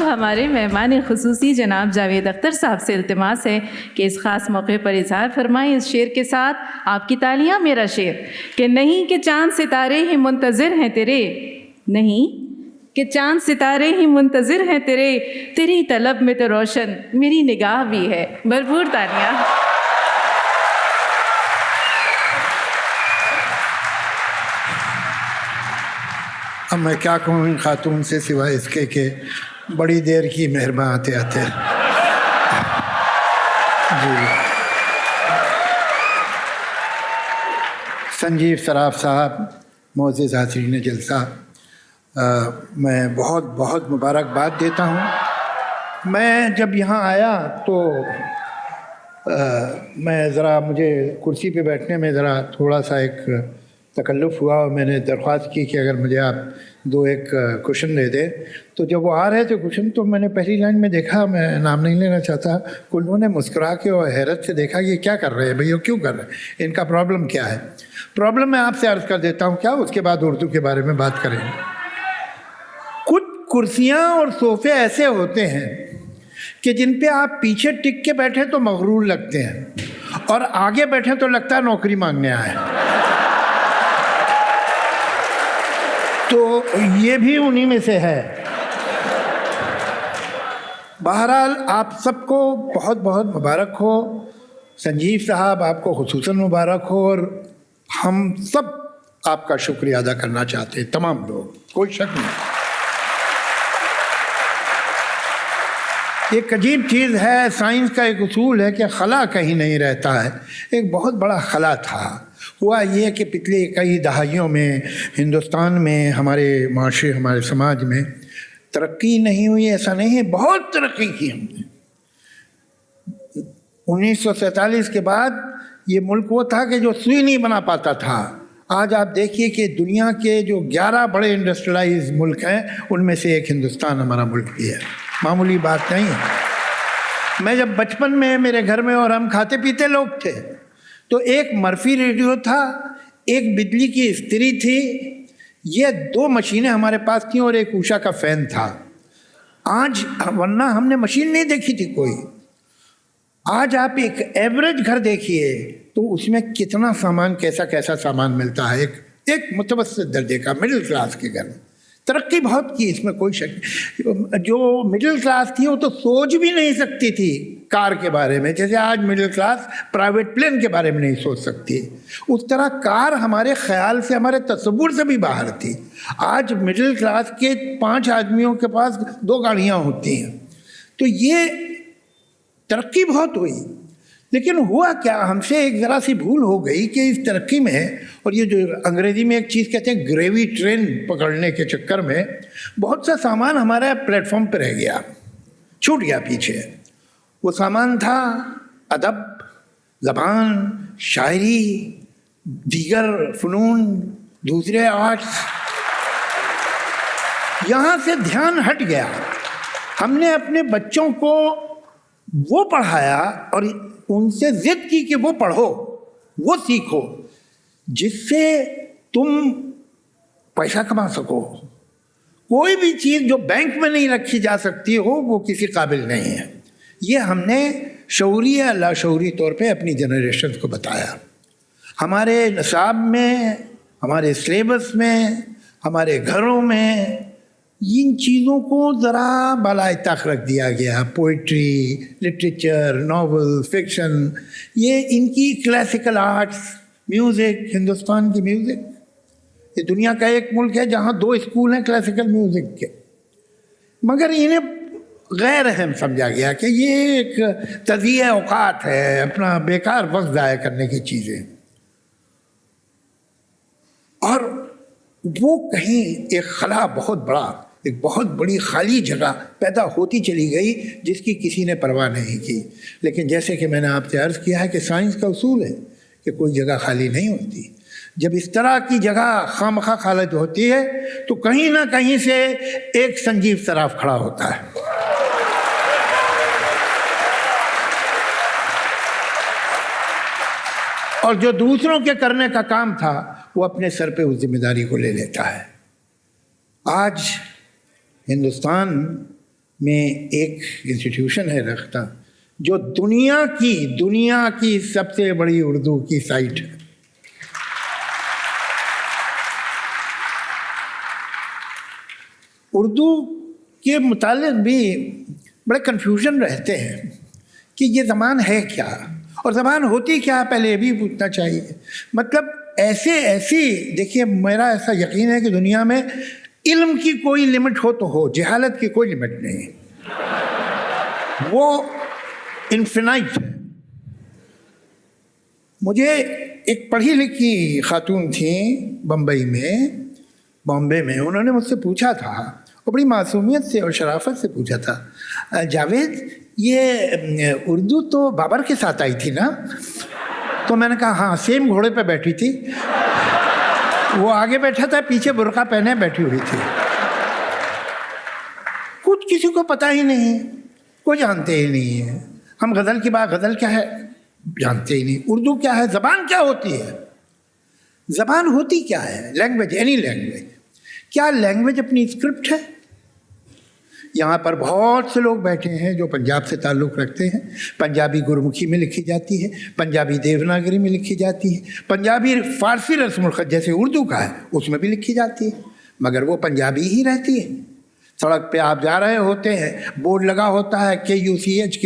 हमारे मेहमान खुसूसी जनाब जावेद अख्तर साहब से इल्तिमास है कि इस ख़ास मौके पर इजहार फरमाएं इस शेर के साथ। आपकी तालियां मेरा शेर कि नहीं कि चाँद सितारे ही मुंतज़िर हैं तेरे, नहीं कि चाँद सितारे ही मुंतज़िर हैं तेरे, तेरी तलब में तो रोशन मेरी निगाह भी है। भरपूर तालियां। अब मैं क्या कहूँ इन खातून से सिवाय इसके कि बड़ी देर की मेहरबान आते आते जी। संजीव सराफ साहब, मोअज़्ज़िज़ हाज़रीन जलसा, मैं बहुत बहुत मुबारकबाद देता हूँ। मैं जब यहाँ आया तो मैं ज़रा, मुझे कुर्सी पे बैठने में ज़रा थोड़ा सा एक तकल्लुफ़ हुआ और मैंने दरख्वास्त की कि अगर मुझे आप दो एक कुशन दे दें। तो जब वो आ रहे थे कुशन तो मैंने पहली लाइन में देखा, मैं नाम नहीं लेना चाहता, उन्होंने मुस्कुरा के और हैरत से देखा कि क्या कर रहे हैं भैया, क्यों कर रहे हैं, इनका प्रॉब्लम क्या है। प्रॉब्लम मैं आपसे अर्ज़ कर देता हूँ क्या, उसके बाद उर्दू के बारे में बात करेंगे। कुछ कुर्सियाँ और सोफ़े ऐसे होते हैं कि जिन पे आप पीछे टिक के बैठे तो मगरूर लगते हैं और आगे बैठे तो लगता है नौकरी मांगने आए। तो ये भी उन्हीं में से है। बहरहाल आप सबको बहुत बहुत मुबारक हो। संजीव साहब आपको खुसूसन मुबारक हो, और हम सब आपका शुक्रिया अदा करना चाहते हैं, तमाम लोग, कोई शक नहीं। एक अजीब चीज़ है, साइंस का एक उसूल है कि खला कहीं नहीं रहता है। एक बहुत बड़ा खला था। हुआ ये कि पिछले कई दहाइयों में हिंदुस्तान में हमारे माशरे, हमारे समाज में तरक्की नहीं हुई, ऐसा नहीं है, बहुत तरक्की की हमने। 1947 के बाद ये मुल्क वो था कि जो सुई नहीं बना पाता था। आज आप देखिए कि दुनिया के जो 11 बड़े इंडस्ट्रियलाइज मुल्क हैं उनमें से एक हिंदुस्तान हमारा मुल्क भी है, मामूली बात नहीं है। मैं जब बचपन में मेरे घर में और हम खाते पीते लोग थे तो एक मर्फी रेडियो था, एक बिजली की इस्त्री थी, ये 2 मशीनें हमारे पास थी और एक ऊषा का फ़ैन था। आज वरना हमने मशीन नहीं देखी थी कोई। आज आप एक एवरेज घर देखिए तो उसमें कितना सामान, कैसा कैसा सामान मिलता है एक मुतवस्सित दर्जे का मिडिल क्लास के घर में। तरक्की बहुत की, इसमें कोई शक नहीं। जो मिडिल क्लास थी वो तो सोच भी नहीं सकती थी कार के बारे में, जैसे आज मिडिल क्लास प्राइवेट प्लेन के बारे में नहीं सोच सकती, उस तरह कार हमारे ख्याल से, हमारे तसव्वुर से भी बाहर थी। आज मिडिल क्लास के 5 आदमियों के पास 2 गाड़ियाँ होती हैं। तो ये तरक्की बहुत हुई। लेकिन हुआ क्या, हमसे एक ज़रा सी भूल हो गई कि इस तरक्की में, और ये जो अंग्रेज़ी में एक चीज़ कहते हैं ग्रेवी ट्रेन पकड़ने के चक्कर में, बहुत सा सामान हमारे प्लेटफॉर्म पर रह गया, छूट गया पीछे। वो सामान था अदब, ज़बान, शायरी, दीगर फ़नून, दूसरे आर्ट्स। यहाँ से ध्यान हट गया। हमने अपने बच्चों को वो पढ़ाया और उनसे ज़िद की कि वो पढ़ो, वो सीखो, जिससे तुम पैसा कमा सको। कोई भी चीज़ जो बैंक में नहीं रखी जा सकती हो वो किसी काबिल नहीं है। ये हमने शऊरी या लाशऊरी तौर पे अपनी जनरेशन को बताया। हमारे निसाब में, हमारे सिलेबस में, हमारे घरों में इन चीज़ों को ज़रा बालाए तक रख दिया गया। पोइट्री, लिटरेचर, नावल, फिक्शन, ये इनकी क्लासिकल आर्ट्स, म्यूज़िक, हिंदुस्तान की म्यूज़िक, ये दुनिया का एक मुल्क है जहाँ 2 स्कूल हैं क्लासिकल म्यूज़िक के, मगर इन्हें गैर अहम समझा गया कि ये एक तज़िया औकात है, अपना बेकार वक्त ज़ाया करने की चीज़ें। और वो कहीं एक खला, बहुत बड़ा, एक बहुत बड़ी खाली जगह पैदा होती चली गई जिसकी किसी ने परवाह नहीं की। लेकिन जैसे कि मैंने आपसे अर्ज़ किया है कि साइंस का उसूल है कि कोई जगह खाली नहीं होती। जब इस तरह की जगह खामखा खाली होती है तो कहीं ना कहीं से एक संजीव सराफ खड़ा होता है। और जो दूसरों के करने का काम था वो अपने सर पे उस जिम्मेदारी को ले लेता है। आज हिंदुस्तान में एक इंस्टीट्यूशन है रख्ता, जो दुनिया की सबसे बड़ी उर्दू की साइट है। उर्दू के मुतालिक भी बड़े कन्फ्यूजन रहते हैं कि ये ज़बान है क्या और ज़बान होती क्या, पहले ये भी पूछना चाहिए। मतलब ऐसी देखिए, मेरा ऐसा यकीन है कि दुनिया में इल्म की कोई लिमिट हो तो हो, जहालत की कोई लिमिट नहीं, वो इन्फिनाइट है। मुझे एक पढ़ी लिखी खातून थी बॉम्बे में, उन्होंने मुझसे पूछा था, और बड़ी मासूमियत से और शराफत से पूछा था, जावेद ये उर्दू तो बाबर के साथ आई थी ना? तो मैंने कहा हाँ, सेम घोड़े पे बैठी थी, वो आगे बैठा था, पीछे बुर्का पहने बैठी हुई थी। कुछ किसी को पता ही नहीं, कोई जानते ही नहीं है। हम गज़ल की बात, गज़ल क्या है जानते ही नहीं, उर्दू क्या है, ज़बान क्या होती है, ज़बान होती क्या है, लैंग्वेज, एनी लैंग्वेज। क्या लैंग्वेज अपनी स्क्रिप्ट है? यहाँ पर बहुत से लोग बैठे हैं जो पंजाब से ताल्लुक़ रखते हैं। पंजाबी गुरमुखी में लिखी जाती है, पंजाबी देवनागरी में लिखी जाती है, पंजाबी फ़ारसी रस्मुल ख़त जैसे उर्दू का है उसमें भी लिखी जाती है, मगर वो पंजाबी ही रहती है। सड़क पे आप जा रहे होते हैं, बोर्ड लगा होता है KUCH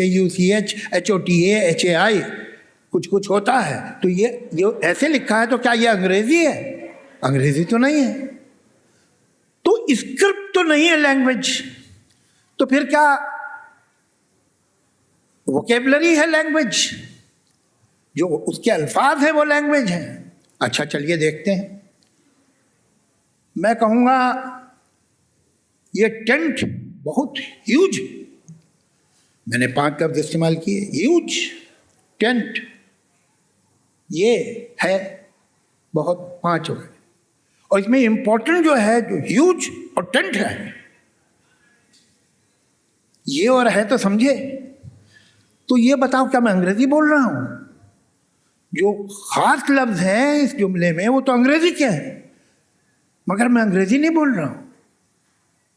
HOTA HAI, कुछ होता है, तो ये ऐसे लिखा है, तो क्या ये अंग्रेज़ी है? अंग्रेज़ी तो नहीं है, तो स्क्रिप्ट तो नहीं है लैंग्वेज, तो फिर क्या वोकेबलरी है लैंग्वेज? जो उसके अल्फाज है वो लैंग्वेज है। अच्छा चलिए देखते हैं। मैं कहूँगा ये टेंट बहुत ह्यूज, मैंने 5 लफ्ज़ इस्तेमाल किए, ह्यूज टेंट, ये है बहुत 5 हो गए। और इसमें इम्पोर्टेंट जो है, जो ह्यूज और टेंट है, ये और है तो समझे। तो ये बताओ क्या मैं अंग्रेजी बोल रहा हूँ? जो खास लफ्ज़ हैं इस जुमले में वो तो अंग्रेजी के हैं, मगर मैं अंग्रेजी नहीं बोल रहा हूँ,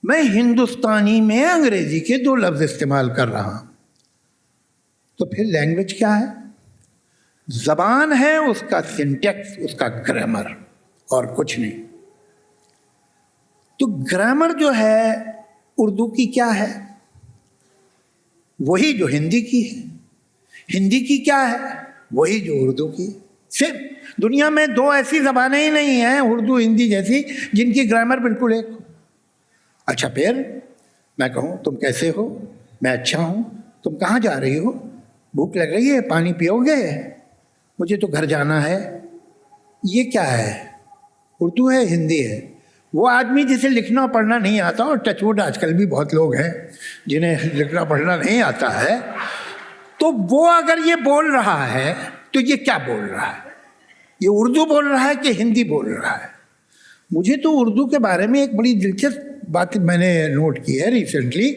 मैं हिंदुस्तानी में अंग्रेजी के 2 लफ्ज़ इस्तेमाल कर रहा हूँ। तो फिर लैंग्वेज क्या है? ज़बान है उसका सिंटेक्स, उसका ग्रामर, और कुछ नहीं। तो ग्रामर जो है उर्दू की क्या है? वही जो हिंदी की है। हिंदी की क्या है? वही जो उर्दू की। सिर्फ दुनिया में 2 ऐसी ज़बानें ही नहीं हैं उर्दू हिंदी जैसी जिनकी ग्रामर बिल्कुल एक हो। अच्छा फिर मैं कहूँ तुम कैसे हो? मैं अच्छा हूँ। तुम कहाँ जा रही हो? भूख लग रही है, पानी पियोगे? मुझे तो घर जाना है। ये क्या है? उर्दू है, हिंदी है। वो आदमी जिसे लिखना पढ़ना नहीं आता, और टचवुड आजकल भी बहुत लोग हैं जिन्हें लिखना पढ़ना नहीं आता है, तो वो अगर ये बोल रहा है तो ये क्या बोल रहा है? ये उर्दू बोल रहा है कि हिंदी बोल रहा है? मुझे तो उर्दू के बारे में एक बड़ी दिलचस्प बात मैंने नोट की है रिसेंटली,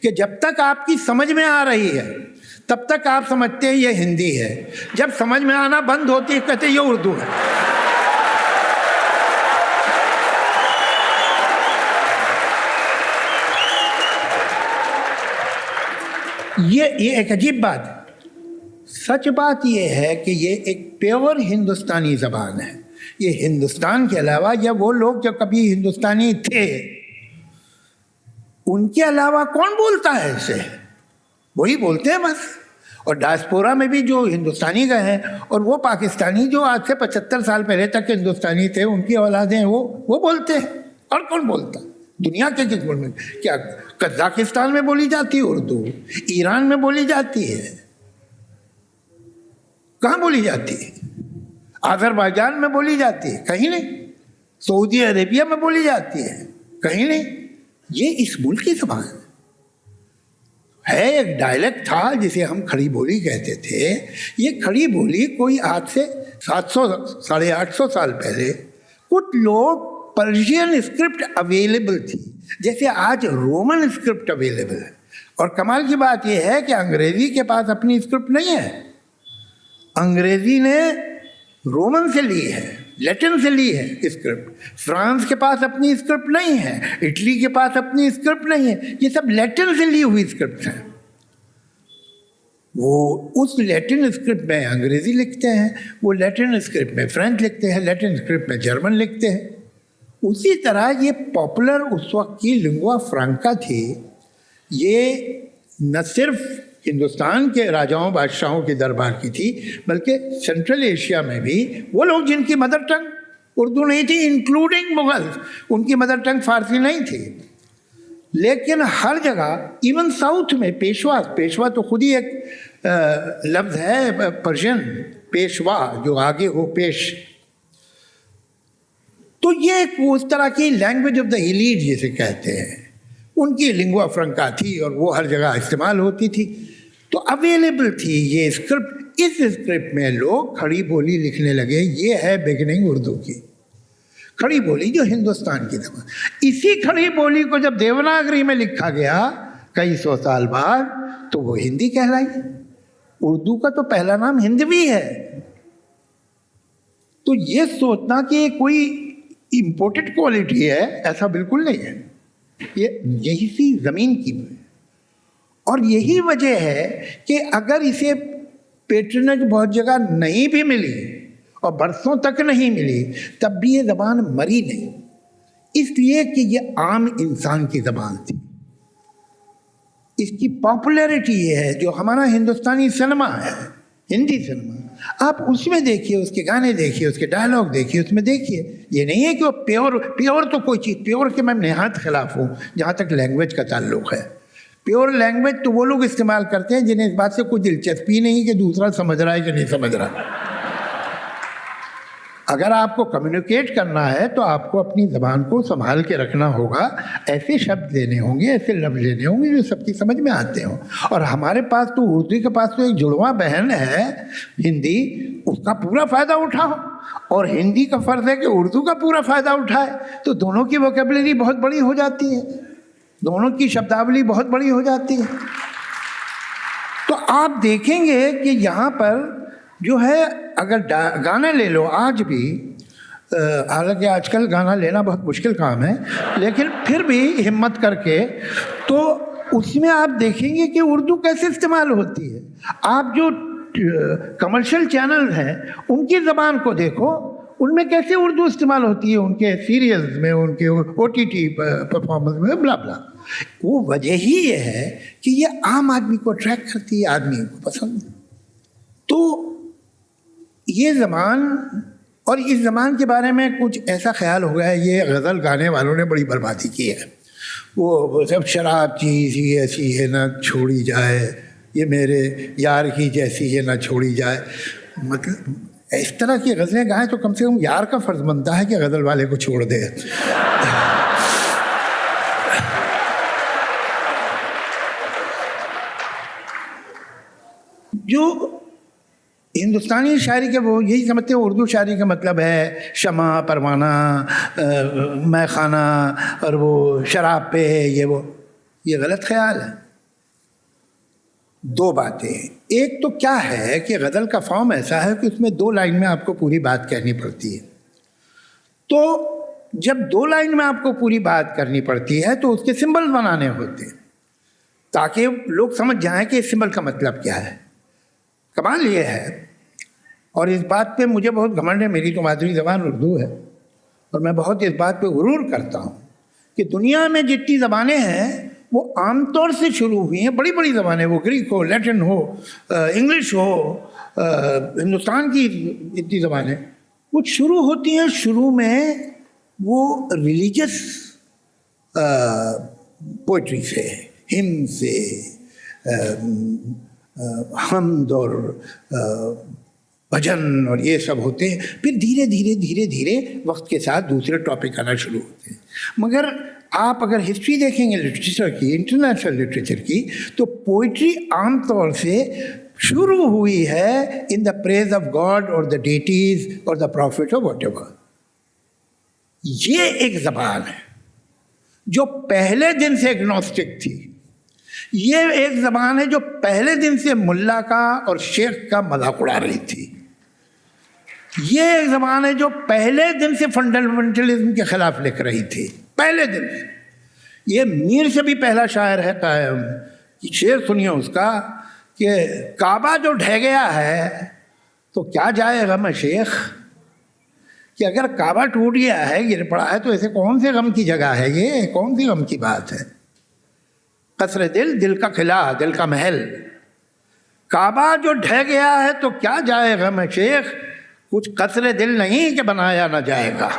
कि जब तक आपकी समझ में आ रही है तब तक आप समझते हैं ये हिंदी है, जब समझ में आना बंद होती है कहते ये उर्दू है। ये एक अजीब बात है। सच बात ये है कि ये एक प्योर हिंदुस्तानी ज़बान है। ये हिंदुस्तान के अलावा, या वो लोग जो कभी हिंदुस्तानी थे उनके अलावा कौन बोलता है इसे? वही बोलते हैं बस। और डायस्पोरा में भी जो हिंदुस्तानी गए हैं, और वो पाकिस्तानी जो आज से 75 साल पहले तक हिंदुस्तानी थे, उनकी औलादें वो बोलते हैं। और कौन बोलता? दुनिया के किस मुल्क में? क्या कजाकिस्तान में बोली जाती है उर्दू? ईरान में बोली जाती है? कहाँ बोली जाती है? आज़रबाईजान में बोली जाती है? कहीं नहीं। सऊदी अरेबिया में बोली जाती है? कहीं नहीं। ये इस मुल्क की ज़बान है। एक डायलेक्ट था जिसे हम खड़ी बोली कहते थे। ये खड़ी बोली कोई आज से 700 850 साल पहले कुछ लोग, पर्शियन स्क्रिप्ट अवेलेबल थी जैसे आज रोमन स्क्रिप्ट अवेलेबल है। और कमाल की बात यह है कि अंग्रेज़ी के पास अपनी स्क्रिप्ट नहीं है, अंग्रेज़ी ने रोमन से ली है। लैटिन से ली है स्क्रिप्ट। फ्रांस के पास अपनी स्क्रिप्ट नहीं है, इटली के पास अपनी स्क्रिप्ट नहीं है, ये सब लैटिन से ली हुई स्क्रिप्ट हैं। वो उस लैटिन स्क्रिप्ट में अंग्रेज़ी लिखते हैं, वो लैटिन स्क्रिप्ट में फ्रेंच लिखते हैं, लैटिन स्क्रिप्ट में जर्मन लिखते हैं। उसी तरह ये पॉपुलर उस वक्त की लिंगुआ फ्रांका थी। ये न सिर्फ हिंदुस्तान के राजाओं बादशाहों के दरबार की थी, बल्कि सेंट्रल एशिया में भी वो लोग जिनकी मदर टंग उर्दू नहीं थी, इंक्लूडिंग मुगल, उनकी मदर टंग फारसी नहीं थी, लेकिन हर जगह, इवन साउथ में पेशवा तो खुद ही एक लफ्ज़ है पर्शियन, पेशवा जो आगे हो पेश, तो ये एक उस तरह की लैंग्वेज ऑफ द एलीट जिसे कहते हैं, उनकी लिंगुआ फ्रंका थी और वो हर जगह इस्तेमाल होती थी, तो अवेलेबल थी ये स्क्रिप्ट। इस स्क्रिप्ट में लोग खड़ी बोली लिखने लगे। ये है बिगिनिंग उर्दू की खड़ी बोली, जो हिंदुस्तान की ज़बान। इसी खड़ी बोली को जब देवनागरी में लिखा गया कई सौ साल बाद, तो वो हिंदी कहलाई। उर्दू का तो पहला नाम हिंदवी है। तो ये सोचना कि कोई इम्पोर्टेड क्वालिटी है, ऐसा बिल्कुल नहीं है। ये यही सी ज़मीन की है। और यही वजह है कि अगर इसे पेट्रनेज बहुत जगह नहीं भी मिली और बरसों तक नहीं मिली, तब भी ये ज़बान मरी नहीं, इसलिए कि ये आम इंसान की ज़बान थी। इसकी पॉपुलैरिटी ये है, जो हमारा हिंदुस्तानी सिनेमा है, हिंदी सिनेमा, आप उसमें देखिए, उसके गाने देखिए, उसके डायलॉग देखिए, उसमें देखिए। ये नहीं है कि वो प्योर तो कोई चीज़, प्योर के मैं निहायत खिलाफ हूँ जहाँ तक लैंग्वेज का ताल्लुक़ है। प्योर लैंग्वेज तो वो लोग इस्तेमाल करते हैं जिन्हें इस बात से कोई दिलचस्पी नहीं कि दूसरा समझ रहा है कि नहीं समझ रहा। अगर आपको कम्युनिकेट करना है तो आपको अपनी ज़बान को संभाल के रखना होगा। ऐसे शब्द लेने होंगे, ऐसे लफ्ज़ लेने होंगे जो सबकी समझ में आते हों। और हमारे पास तो उर्दू के पास तो एक जुड़वा बहन है हिंदी, उसका पूरा फ़ायदा उठाओ, और हिंदी का फ़र्ज़ है कि उर्दू का पूरा फ़ायदा उठाए। तो दोनों की वोकेबलरी बहुत बड़ी हो जाती है, दोनों की शब्दावली बहुत बड़ी हो जाती है। तो आप देखेंगे कि यहाँ पर जो है, अगर गाने ले लो आज भी, हालांकि आजकल गाना लेना बहुत मुश्किल काम है, लेकिन फिर भी हिम्मत करके, तो उसमें आप देखेंगे कि उर्दू कैसे इस्तेमाल होती है। आप जो कमर्शियल चैनल हैं उनकी ज़बान को देखो, उनमें कैसे उर्दू इस्तेमाल होती है, उनके सीरियल्स में, उनके OTT परफॉर्मेंस में, ब्ला ब्ला। वो वजह ही ये है कि ये आम आदमी को अट्रैक्ट करती है, आदमी को पसंद है। तो ये ज़बान, और इस ज़बान के बारे में कुछ ऐसा ख्याल हो गया है, ये गज़ल गाने वालों ने बड़ी बर्बादी की है। वो सब शराब चीज़ ही ऐसी है ना छोड़ी जाए, ये मेरे यार की जैसी है ना छोड़ी जाए, मतलब इस तरह की गज़लें गाएं तो कम से कम यार का फ़र्ज़ बनता है कि गज़ल वाले को छोड़ दे। जो हिंदुस्तानी शायरी के वो यही समझते हैं उर्दू शायरी का मतलब है शमा, परवाना, मैं खाना और वो शराब पे है, ये गलत ख्याल है। दो बातें, एक तो क्या है कि गज़ल का फॉर्म ऐसा है कि उसमें 2 लाइन में आपको पूरी बात कहनी पड़ती है। तो जब 2 लाइन में आपको पूरी बात करनी पड़ती है तो उसके सिंबल बनाने होते हैं ताकि लोग समझ जाएं कि इस सिंबल का मतलब क्या है। कमाल ये है, और इस बात पे मुझे बहुत घमंड है, मेरी तो मादरी ज़बान उर्दू है, और मैं बहुत इस बात पे गुरूर करता हूँ कि दुनिया में जितनी ज़बानें हैं वो आमतौर से शुरू हुई हैं, बड़ी बड़ी ज़बानें, वो ग्रीक हो, लैटिन हो, इंग्लिश हो, हिंदुस्तान की इतनी ज़बानें, वो शुरू होती हैं, शुरू में वो रिलीजियस पोइट्री से, हिम से, हमद और भजन और ये सब होते हैं। फिर धीरे धीरे धीरे धीरे वक्त के साथ दूसरे टॉपिक आना शुरू होते हैं। मगर आप अगर हिस्ट्री देखेंगे लिटरेचर की, इंटरनेशनल लिटरेचर की, तो पोइट्री आमतौर से शुरू हुई है in the praise of God और द डेटीज और द प्रॉफिट और व्हाटएवर। ये एक ज़बान है जो पहले दिन से एग्नोस्टिक थी। ये एक ज़बान है जो पहले दिन से मुल्ला का और शेख का मजाक उड़ा रही थी। ये एक ज़बान है जो पहले दिन से फंडामेंटलिज्म के खिलाफ लिख रही थी, पहले दिन से। ये मीर से भी पहला शायर है कायम, शेर सुनिए उसका कि काबा जो ढह गया है तो क्या जाए गम शेख, कि अगर काबा टूट गया है, गिर पड़ा है, तो ऐसे कौन से गम की जगह है, ये कौन सी गम की बात है। कसरे दिल, दिल का किला, दिल का महल, काबा जो ढह गया है तो क्या जाए गम शेख, कुछ कसरे दिल नहीं कि बनाया ना जाएगा।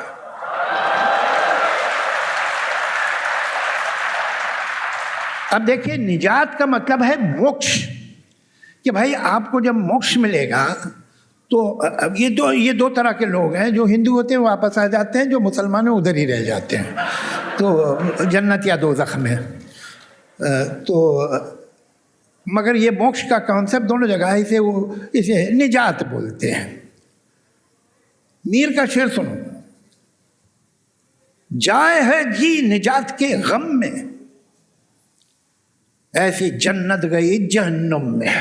अब देखिए, निजात का मतलब है मोक्ष, कि भाई आपको जब मोक्ष मिलेगा तो अब ये दो तरह के लोग हैं, जो हिंदू होते हैं वापस आ जाते हैं, जो मुसलमान हैं उधर ही रह जाते हैं, तो जन्नत या दोज़ख में। तो मगर ये मोक्ष का कॉन्सेप्ट दोनों जगह है, इसे निजात बोलते हैं। मीर का शेर सुनो, जाए है जी निजात के गम में, ऐसी जन्नत गई जहन्नुम में।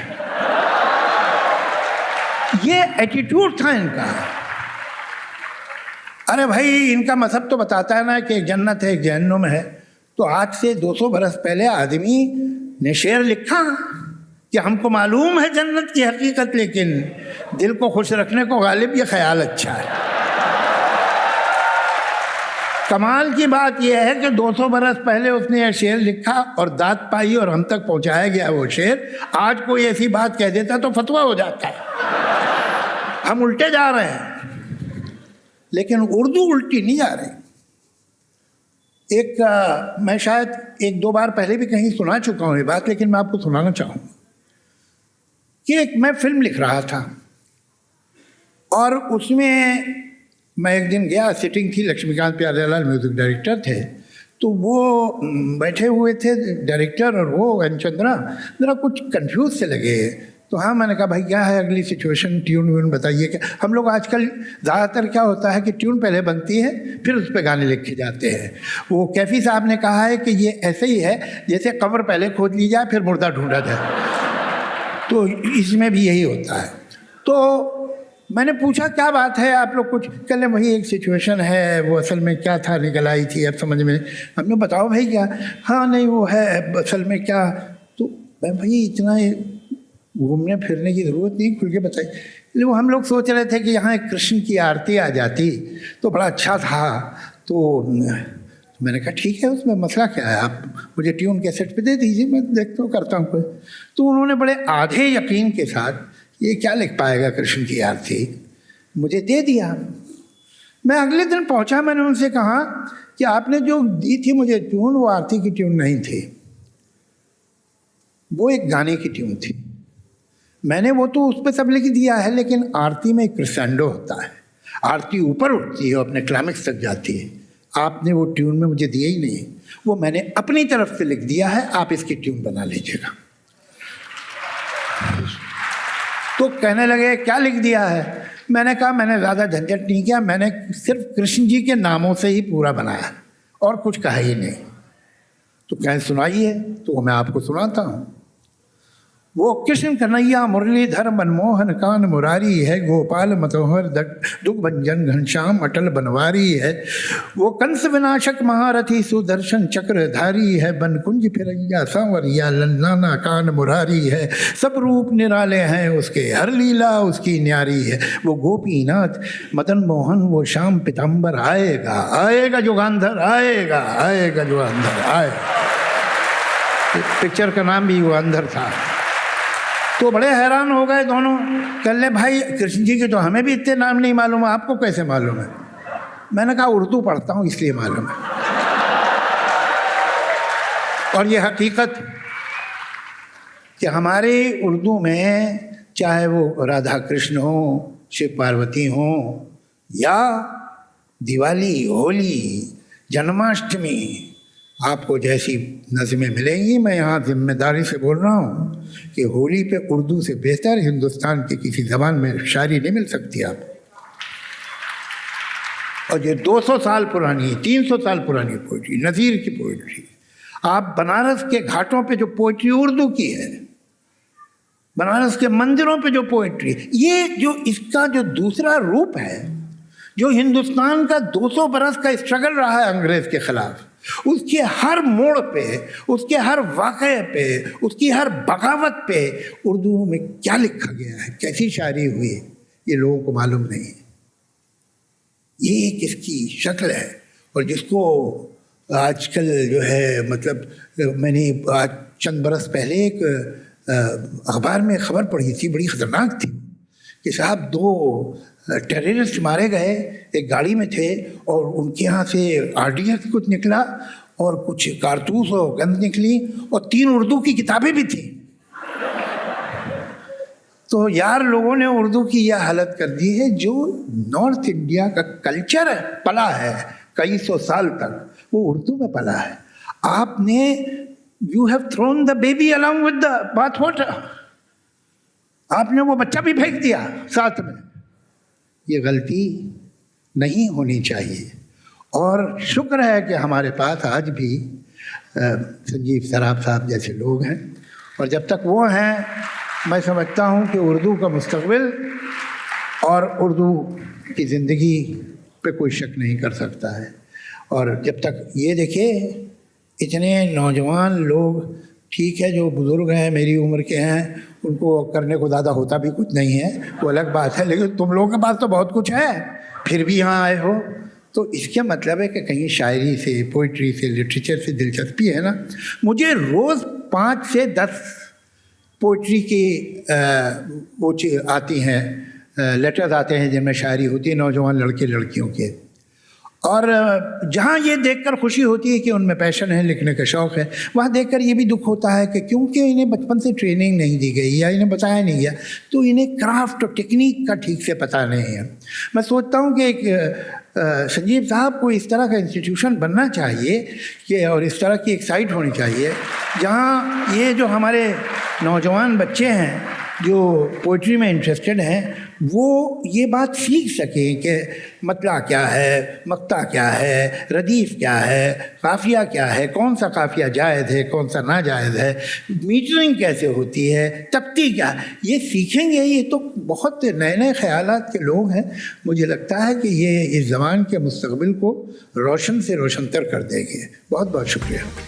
ये एटीट्यूड था इनका। अरे भाई, इनका मजहब तो बताता है ना कि एक जन्नत है एक जहन्नुम है, तो आज से 200 बरस पहले आदमी ने शेर लिखा कि हमको मालूम है जन्नत की हकीकत, लेकिन दिल को खुश रखने को गालिब ये ख्याल अच्छा है। कमाल की बात यह है कि 200 बरस पहले उसने यह शेर लिखा और दाद पाई और हम तक पहुंचाया गया वो शेर। आज कोई ऐसी बात कह देता तो फतवा हो जाता है, हम उल्टे जा रहे हैं, लेकिन उर्दू उल्टी नहीं जा रही। मैं शायद 1-2 बार पहले भी कहीं सुना चुका हूँ ये बात, लेकिन मैं आपको सुनाना चाहूँगा कि मैं फिल्म लिख रहा था और उसमें मैं एक दिन गया, सिटिंग थी, लक्ष्मीकांत प्यारेलाल म्यूजिक डायरेक्टर थे, तो वो बैठे हुए थे डायरेक्टर और वो चंद्रा ज़रा कुछ कंफ्यूज से लगे। तो हाँ, मैंने कहा भाई क्या है अगली सिचुएशन, ट्यून व्यून बताइए। क्या हम लोग आजकल ज़्यादातर क्या होता है कि ट्यून पहले बनती है फिर उस पर गाने लिखे जाते हैं। वो कैफ़ी साहब ने कहा है कि ये ऐसे ही है जैसे कब्र पहले खोद ली जाए फिर मुर्दा ढूंढा जाए, तो इसमें भी यही होता है। तो मैंने पूछा क्या बात है आप लोग, कुछ कल वही एक सिचुएशन है, वो असल में क्या था निकल आई थी, अब समझ में। हमने बताओ भाई क्या, हाँ नहीं वो है असल में क्या। तो मैं भाई इतना घूमने फिरने की ज़रूरत नहीं, खुल के बताइए। लेकिन वो हम लोग सोच रहे थे कि यहाँ एक कृष्ण की आरती आ जाती तो बड़ा अच्छा था। तो मैंने कहा ठीक है, उसमें मसला क्या है, आप मुझे ट्यून कैसेट पे दे दीजिए, मैं देखता हूँ करता हूँ कोई। तो उन्होंने बड़े आधे यकीन के साथ ये क्या लिख पाएगा कृष्ण की आरती, मुझे दे दिया। मैं अगले दिन पहुंचा, मैंने उनसे कहा कि आपने जो दी थी मुझे ट्यून, वो आरती की ट्यून नहीं थी, वो एक गाने की ट्यून थी। मैंने वो तो उस पर सब लिख दिया है, लेकिन आरती में एक क्रेसेंडो होता है, आरती ऊपर उठती है, अपने क्लाइमेक्स तक जाती है। आपने वो ट्यून में मुझे दिया ही नहीं, वो मैंने अपनी तरफ से लिख दिया है, आप इसकी ट्यून बना लीजिएगा। तो कहने लगे क्या लिख दिया है। मैंने कहा मैंने ज़्यादा झंझट नहीं किया, मैंने सिर्फ कृष्ण जी के नामों से ही पूरा बनाया और कुछ कहा ही नहीं। तो कहें सुनाइए, तो मैं आपको सुनाता हूँ। वो कृष्ण कन्हैया मुरलीधर मनमोहन कान मुरारी है, गोपाल मतोहर दुख भंजन घनश्याम अटल बनवारी है। वो कंस विनाशक महारथी सुदर्शन चक्रधारी है, बनकुंज फिरैया सांवरिया लन्नाना कान मुरारी है। सब रूप निराले हैं उसके, हर लीला उसकी न्यारी है। वो गोपीनाथ मदन मोहन वो श्याम पीताम्बर आएगा, आएगा जुगांधर आएगा, आएगा जुगांधर आएगा। पिक्चर का नाम भी युगांधर था। तो बड़े हैरान हो गए दोनों, कह ले भाई कृष्ण जी के तो हमें भी इतने नाम नहीं मालूम है, आपको कैसे मालूम है। मैंने कहा उर्दू पढ़ता हूँ इसलिए मालूम है। और ये हकीकत कि हमारे उर्दू में चाहे वो राधा कृष्ण हो, शिव पार्वती हो, या दिवाली, होली, जन्माष्टमी, आपको जैसी नज़में मिलेंगी, मैं यहाँ जिम्मेदारी से बोल रहा हूँ कि होली पे उर्दू से बेहतर हिंदुस्तान की किसी ज़बान में शायरी नहीं मिल सकती आप। और ये 200 साल पुरानी, 300 साल पुरानी पोइट्री, नज़ीर की पोइट्री। आप बनारस के घाटों पे जो पोइट्री उर्दू की है, बनारस के मंदिरों पे जो पोइट्री, ये जो इसका जो दूसरा रूप है, जो हिंदुस्तान का 200 बरस का स्ट्रगल रहा है अंग्रेज के खिलाफ, उसके हर मोड़ पे, उसके हर वाक़े पे, उसकी हर बगावत पे उर्दू में क्या लिखा गया है, कैसी शायरी हुई है, ये लोगों को मालूम नहीं है। ये किसकी शक्ल है, और जिसको आजकल जो है, मतलब मैंने आज चंद बरस पहले एक अखबार में खबर पढ़ी थी, बड़ी ख़तरनाक थी, कि साहब 2 टेररिस्ट मारे गए, एक गाड़ी में थे, और उनके यहाँ से RDX कुछ निकला और कुछ कारतूस और गंद निकली, और 3 उर्दू की किताबें भी थी। तो यार लोगों ने उर्दू की यह हालत कर दी है, जो नॉर्थ इंडिया का कल्चर पला है कई 100 साल तक, वो उर्दू में पला है। आपने you have thrown the baby along with the bath water, आपने वो बच्चा भी फेंक दिया साथ में। ये गलती नहीं होनी चाहिए, और शुक्र है कि हमारे पास आज भी संजीव सराफ साहब जैसे लोग हैं, और जब तक वो हैं मैं समझता हूँ कि उर्दू का मुस्तक़बिल और उर्दू की ज़िंदगी पे कोई शक नहीं कर सकता है। और जब तक ये देखिए, इतने नौजवान लोग, ठीक है जो बुज़ुर्ग हैं मेरी उम्र के हैं, उनको करने को ज़्यादा होता भी कुछ नहीं है, वो अलग बात है, लेकिन तुम लोगों के पास तो बहुत कुछ है, फिर भी यहाँ आए हो, तो इसके मतलब है कि कहीं शायरी से, पोइट्री से, लिटरेचर से दिलचस्पी है ना। मुझे रोज़ 5 से 10 पोइट्री की वो आती हैं, लेटर्स आते हैं जिनमें शायरी होती है नौजवान लड़के लड़कियों के, और जहाँ ये देखकर खुशी होती है कि उनमें पैशन है, लिखने का शौक़ है, वहाँ देखकर ये भी दुख होता है कि क्योंकि इन्हें बचपन से ट्रेनिंग नहीं दी गई या इन्हें बताया नहीं गया, तो इन्हें क्राफ्ट और टेक्निक का ठीक से पता नहीं है। मैं सोचता हूँ कि एक संजीव साहब को इस तरह का इंस्टीट्यूशन बनना चाहिए कि, और इस तरह की एक साइट होनी चाहिए जहाँ ये जो हमारे नौजवान बच्चे हैं जो पोइट्री में इंटरेस्टेड हैं, वो ये बात सीख सकें कि मतला क्या है, मक्ता क्या है, रदीफ़ क्या है, काफ़िया क्या है, कौन सा काफ़िया जायज़ है, कौन सा नाजायज़ है, मीटरिंग कैसे होती है, तख्ती क्या है, ये सीखेंगे। ये तो बहुत नए नए ख़यालात के लोग हैं। मुझे लगता है कि ये इस ज़बान के मुस्तक़बिल को रोशन से रोशनतर कर देंगे। बहुत बहुत शुक्रिया।